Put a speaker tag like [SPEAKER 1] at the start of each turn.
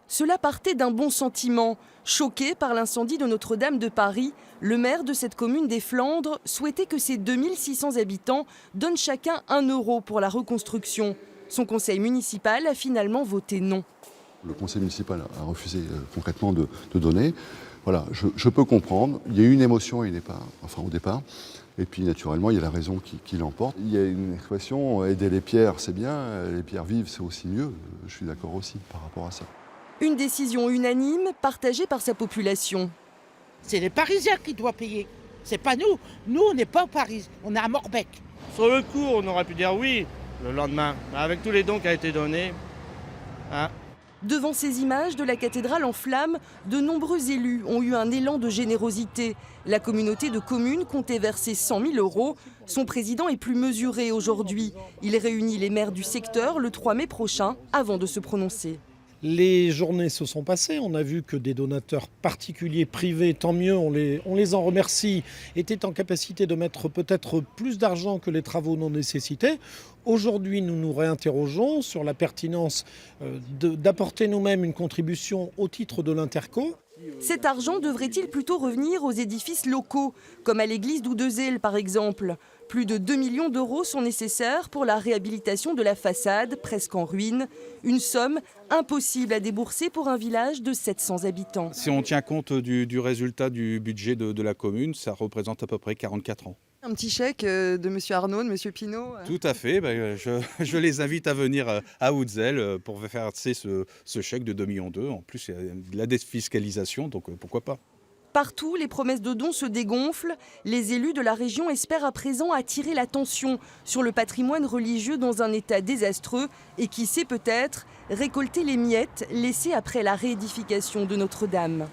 [SPEAKER 1] Cela partait d'un bon sentiment. Choqué par l'incendie de Notre-Dame de Paris, le maire de cette commune des Flandres souhaitait que ses 2600 habitants donnent chacun 1 euro pour la reconstruction. Son conseil municipal a finalement voté non.
[SPEAKER 2] Le conseil municipal a refusé concrètement de donner. Voilà, je peux comprendre. Il y a eu une émotion au départ. Et puis naturellement, il y a la raison qui l'emporte. Il y a une expression, aider les pierres, c'est bien, les pierres vives, c'est aussi mieux. Je suis d'accord aussi par rapport à ça.
[SPEAKER 1] Une décision unanime, partagée par sa population.
[SPEAKER 3] C'est les Parisiens qui doivent payer. C'est pas nous. Nous, on n'est pas au Paris, on est à Morbec.
[SPEAKER 4] Sur le coup, on aurait pu dire oui le lendemain. Avec tous les dons qui ont été donnés.
[SPEAKER 1] Devant ces images de la cathédrale en flammes, de nombreux élus ont eu un élan de générosité. La communauté de communes comptait verser 100 000 euros. Son président est plus mesuré aujourd'hui. Il réunit les maires du secteur le 3 mai prochain avant de se prononcer.
[SPEAKER 5] Les journées se sont passées, on a vu que des donateurs particuliers, privés, tant mieux, on les en remercie, étaient en capacité de mettre peut-être plus d'argent que les travaux non nécessités. Aujourd'hui, nous nous réinterrogeons sur la pertinence d'apporter nous-mêmes une contribution au titre de l'Interco.
[SPEAKER 1] Cet argent devrait-il plutôt revenir aux édifices locaux, comme à l'église d'Oudezeel par exemple? Plus de 2 millions d'euros sont nécessaires pour la réhabilitation de la façade, presque en ruine. Une somme impossible à débourser pour un village de 700 habitants.
[SPEAKER 6] Si on tient compte du résultat du budget de la commune, ça représente à peu près 44 ans.
[SPEAKER 7] Un petit chèque de M. Arnaud, de M. Pinault.
[SPEAKER 6] Tout à fait. Je les invite à venir à Oudezeel pour faire ce chèque de 2,2 millions. En plus, il y a de la défiscalisation, donc pourquoi pas.
[SPEAKER 1] Partout, les promesses de dons se dégonflent. Les élus de la région espèrent à présent attirer l'attention sur le patrimoine religieux dans un état désastreux et qui sait peut-être récolter les miettes laissées après la réédification de Notre-Dame.